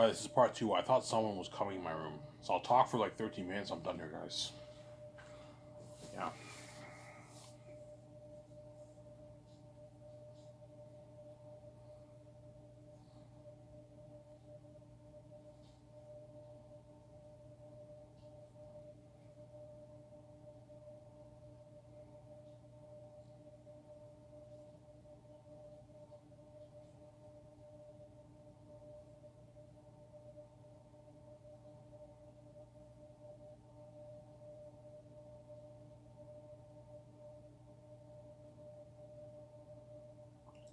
Alright, this is part 2. I thought someone was coming in my room. So I'll talk for like 13 minutes. I'm done here, guys. Yeah.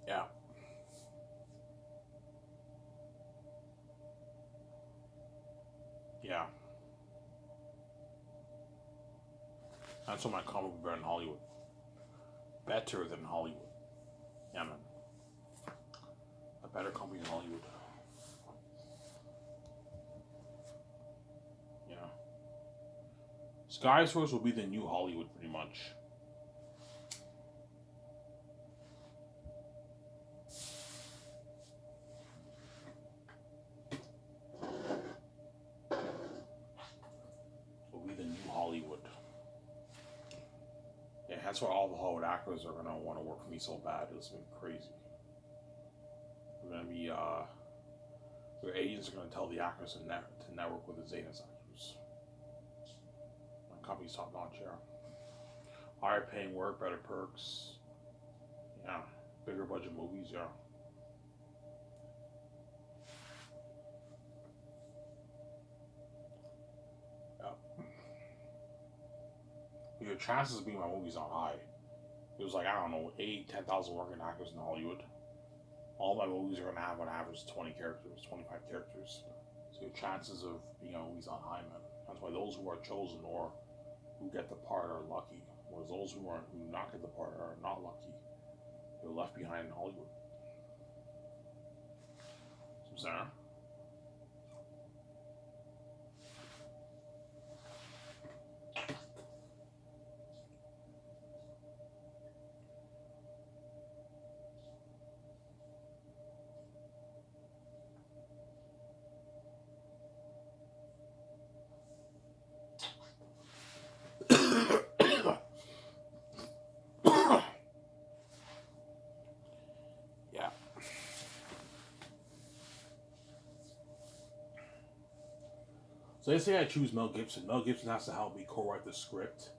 Yeah. Yeah. That's what my comic book better than Hollywood. Better than Hollywood. Yeah, man. A better company than Hollywood. Yeah. Sky Source will be the new Hollywood, pretty much. Will be the new Hollywood. Yeah, that's why all the Hollywood actors are gonna want to work for me so bad. It's gonna be crazy. We're gonna be their agents are gonna tell the actors to network with the Zetas actors. My company's top notch, yeah. Higher paying work, better perks. Yeah. Bigger budget movies, yeah. Your chances of being my movies not high. It was like, I don't know, 10,000 working actors in Hollywood. All my movies are going to have on average 20 characters, 25 characters. So your chances of being on movies not high, man. That's why those who are chosen or who get the part are lucky. Whereas those who not get the part are not lucky. They're left behind in Hollywood. So, Sarah? Yeah. So let's say I choose Mel Gibson. Mel Gibson has to help me co-write the script.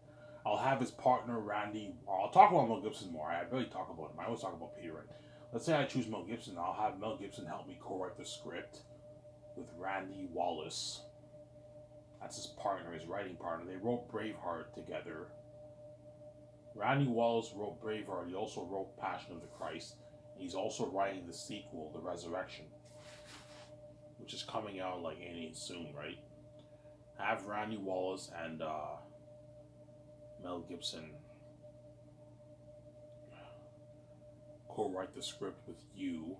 I'll have his partner, Randy. I'll talk about Mel Gibson more. I barely talk about him. I always talk about Peter. Right? Let's say I choose Mel Gibson. I'll have Mel Gibson help me co-write the script with Randy Wallace. That's his partner, his writing partner. They wrote Braveheart together. Randy Wallace wrote Braveheart. He also wrote Passion of the Christ. And he's also writing the sequel, The Resurrection, which is coming out like any soon, right? Have Randy Wallace and Mel Gibson co-write the script with you,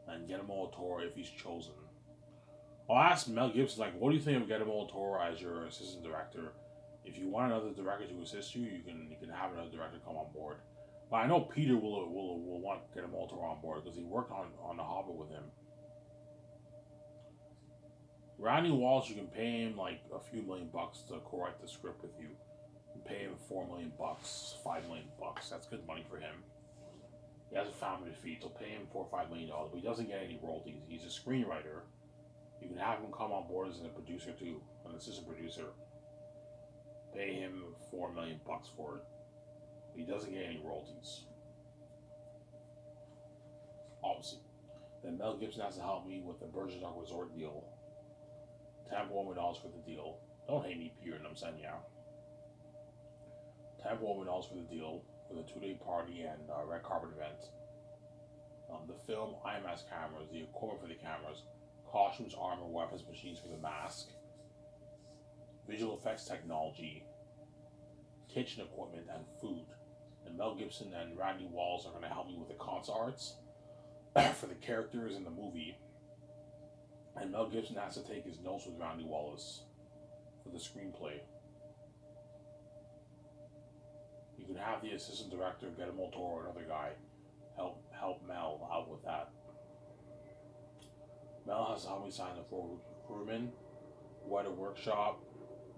and Guillermo del Toro if he's chosen. I'll ask Mel Gibson, like, what do you think of Guillermo del Toro as your assistant director? If you want another director to assist you, you can have another director come on board. But I know Peter will want Guillermo del Toro on board because he worked on The Hobbit with him. Randy Walsh, you can pay him like a few $1 million to co-write the script with you. You pay him $4 million, $5 million. That's good money for him. He has a family to feed, so pay him $4 or $5 million. But he doesn't get any royalties. He's a screenwriter. You can have him come on board as a producer too, an assistant producer. Pay him $4 million for it. He doesn't get any royalties. Obviously. Then Mel Gibson has to help me with the Virgin Dog Resort deal. $10 million for the deal. Don't hate me, Peter, and I'm saying yeah. $10 million for the deal for the 2-day party and red carpet event. The film, IMAX cameras, the equipment for the cameras, costumes, armor, weapons, machines for the mask, visual effects technology, kitchen equipment, and food. And Mel Gibson and Randy Wallace are going to help me with the concept arts for the characters in the movie. And Mel Gibson has to take his notes with Randy Wallace for the screenplay. You can have the assistant director, Guillermo del Toro, or another guy, help Mel out with that. Mel has helped me sign the four crewmen, Weta Workshop,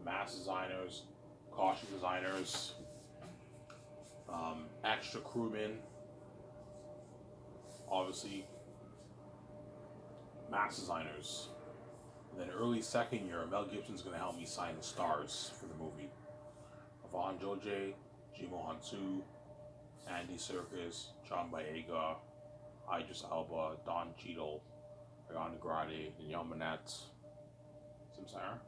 Mass Designers, Costume Designers, Extra Crewmen, obviously, Mass Designers. And then early second year, Mel Gibson's going to help me sign the stars for the movie. Yvonne Joje, Jimo Hansu, Andy Serkis, John Boyega, Idris Elba, Don Cheadle, Ariana Grande, Danielle Minette, Simsara,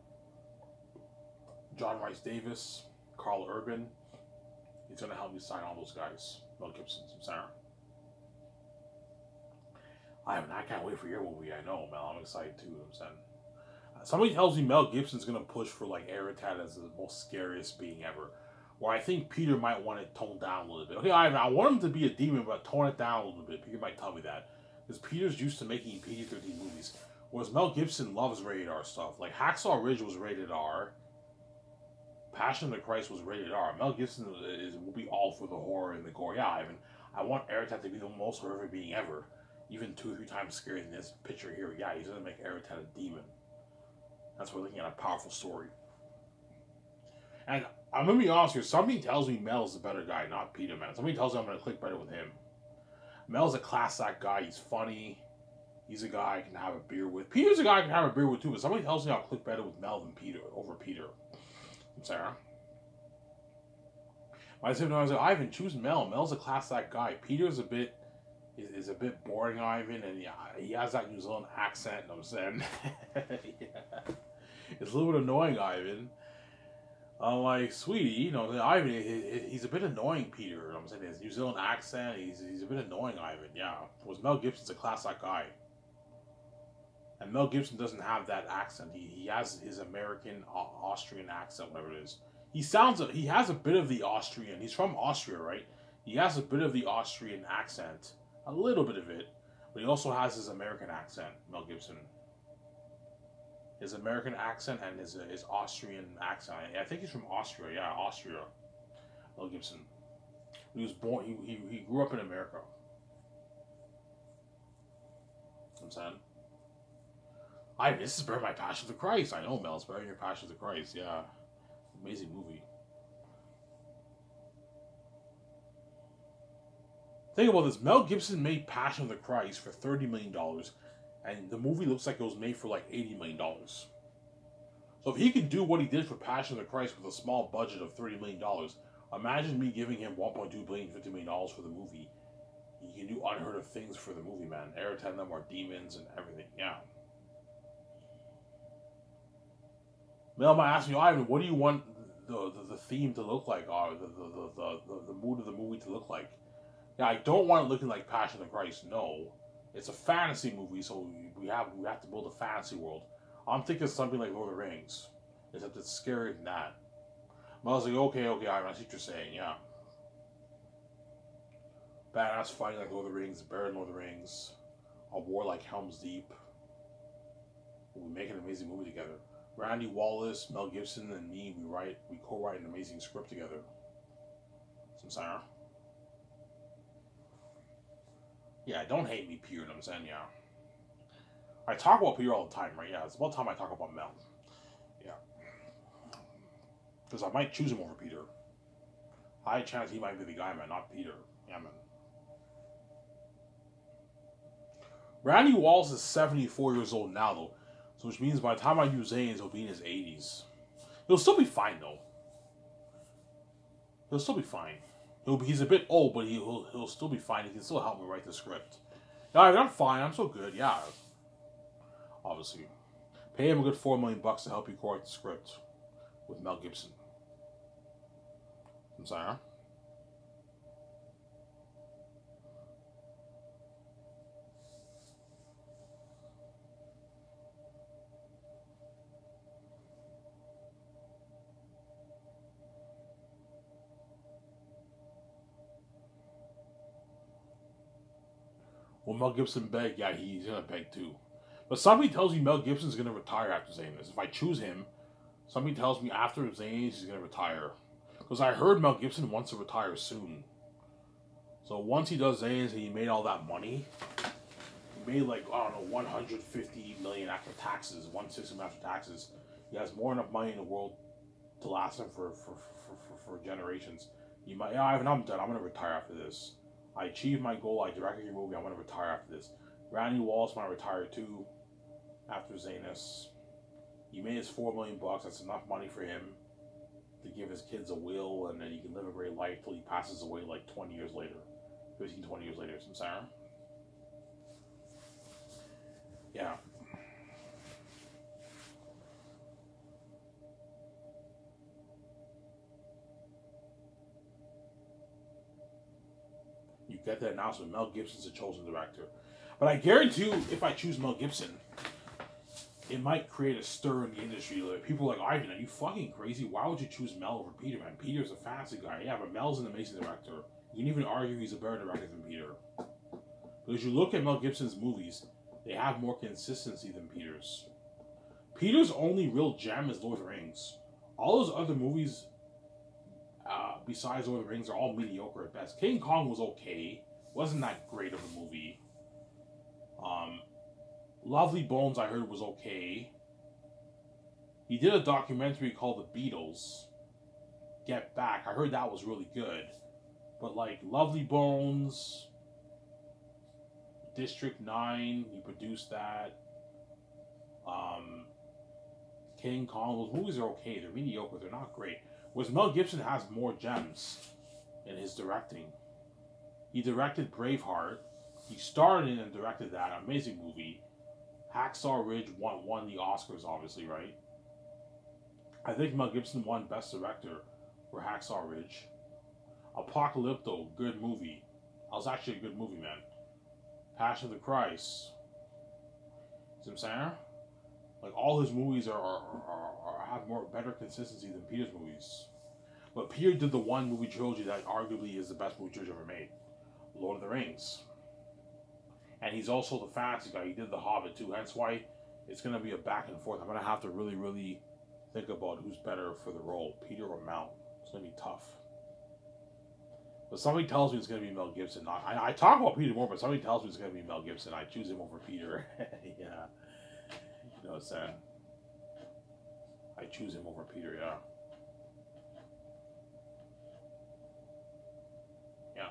John Rice Davis, Carl Urban. He's going to help me sign all those guys. Mel Gibson, Simsara. I can't wait for your movie. I know, Mel. I'm excited too. I'm saying. Somebody tells me Mel Gibson's gonna push for like Eritad as the most scariest being ever. Where I think Peter might want it toned down a little bit. Okay, I want him to be a demon, but tone it down a little bit. Peter might tell me that. Because Peter's used to making PG-13 movies. Whereas Mel Gibson loves rated R stuff. Like Hacksaw Ridge was rated R. Passion of the Christ was rated R. Mel Gibson will be all for the horror and the gore. Yeah, I want Eritad to be the most horrific being ever. Even 2 or 3 times scarier than this picture here. Yeah, he's gonna make Eritad a demon. That's why we're looking at a powerful story. And I'm gonna be honest here, something tells me Mel's the better guy, not Peter, man. Somebody tells me I'm gonna click better with him. Mel's a class act guy, he's funny. He's a guy I can have a beer with. Peter's a guy I can have a beer with too, but somebody tells me I'll click better with Mel than Peter, over Peter. Sarah. I said, I was like, Ivan, choose Mel. Mel's a class act guy. Peter's a bit boring, Ivan, and yeah, he has that New Zealand accent, you know what I'm saying? Yeah. It's a little bit annoying, Ivan. I'm like, sweetie, you know, Ivan, he's a bit annoying, Peter, you know what I'm saying? His New Zealand accent, he's a bit annoying, Ivan, yeah. Whereas Mel Gibson's a class act guy. And Mel Gibson doesn't have that accent. He has his American, Austrian accent, whatever it is. He has a bit of the Austrian, he's from Austria, right? He has a bit of the Austrian accent. A little bit of it, but he also has his American accent, Mel Gibson. His American accent and his Austrian accent. I think he's from Austria, yeah, Austria. Mel Gibson. He was born, he grew up in America. You know what I'm saying? This is better my Passion of the Christ. I know, Mel, it's better than your Passion of the Christ, yeah. Amazing movie. Think about this. Mel Gibson made Passion of the Christ for $30 million, and the movie looks like it was made for like $80 million. So if he can do what he did for Passion of the Christ with a small budget of $30 million, imagine me giving him $1.2 billion, $50 million for the movie. He can do unheard of things for the movie, man. Eritad them are demons and everything, yeah. Mel might ask me, Ivan, what do you want the theme to look like, or the mood of the movie to look like? Yeah, I don't want it looking like Passion of the Christ. No, it's a fantasy movie, so we have to build a fantasy world. I'm thinking something like Lord of the Rings, except it's scarier than that. But I was like, okay, I see what you're saying. Yeah, badass fighting like Lord of the Rings, better than Lord of the Rings, a war like Helm's Deep. We make an amazing movie together. Randy Wallace, Mel Gibson, and me, we co-write an amazing script together. Samsara. Yeah, don't hate me, Peter, you know what I'm saying? Yeah. I talk about Peter all the time, right? Yeah, it's about time I talk about Mel. Yeah. Because I might choose him over Peter. High chance he might be the guy, man, not Peter. Yeah, man. Randy Wallace is 74 years old now, though. So which means by the time I do Zane's, he'll be in his 80s. He'll still be fine, though. He'll still be fine. He's a bit old, but he'll still be fine. He can still help me write the script. Yeah, I'm fine. I'm so good. Yeah. Obviously. Pay him a good $4 million to help you write the script with Mel Gibson. I'm sorry, huh? Will Mel Gibson beg? Yeah, he's gonna beg too. But somebody tells me Mel Gibson's gonna retire after Zane's. If I choose him, somebody tells me after Zane's he's gonna retire. Because I heard Mel Gibson wants to retire soon. So once he does Zane's and he made all that money, made like, I don't know, 150 million after taxes, 160 million after taxes. He has more than enough money in the world to last him for generations. You might, yeah, Ivan, I'm done. I'm gonna retire after this. I achieved my goal. I directed your movie. I'm gonna retire after this. Randy Wallace might retire too after Zanus. He made his $4 million bucks. That's enough money for him to give his kids a will, and then he can live a great life till he passes away like 20 years later. 15, 20 years later, some Sarah. Yeah. You get that announcement. Mel Gibson's the chosen director. But I guarantee you, if I choose Mel Gibson, it might create a stir in the industry. Like, people are like, Ivan, are you fucking crazy? Why would you choose Mel over Peter, man? Peter's a fancy guy. Yeah, but Mel's an amazing director. You can even argue he's a better director than Peter. Because you look at Mel Gibson's movies, they have more consistency than Peter's. Peter's only real gem is Lord of the Rings. All those other movies, besides Lord of the Rings, are all mediocre at best. King Kong was okay. Wasn't that great of a movie. Lovely Bones, I heard, was okay. He did a documentary called The Beatles, Get Back. I heard that was really good. But like Lovely Bones, District 9, he produced that. King Kong, those movies are okay. They're mediocre. They're not great. Whereas Mel Gibson has more gems in his directing. He directed Braveheart. He starred in and directed that amazing movie. Hacksaw Ridge won the Oscars, obviously, right? I think Mel Gibson won Best Director for Hacksaw Ridge. Apocalypto, good movie. That was actually a good movie, man. Passion of the Christ. See what I'm saying? Like, all his movies have better consistency than Peter's movies. But Peter did the one movie trilogy that arguably is the best movie trilogy ever made. Lord of the Rings. And he's also the fantasy guy. He did The Hobbit too. That's why it's going to be a back and forth. I'm going to have to really, really think about who's better for the role. Peter or Mel. It's going to be tough. But somebody tells me it's going to be Mel Gibson. I talk about Peter more, but somebody tells me it's going to be Mel Gibson. I choose him over Peter. Yeah. You know what I'm saying? I choose him over Peter, yeah. Yeah.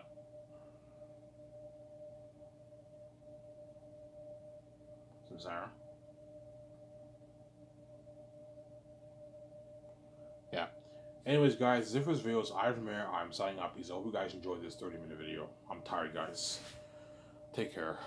Some Sarah? Yeah. Anyways, guys, that's it for this video. It's Ivan Mayer. I'm signing up. Peace. I hope you guys enjoyed this 30-minute video. I'm tired, guys. Take care.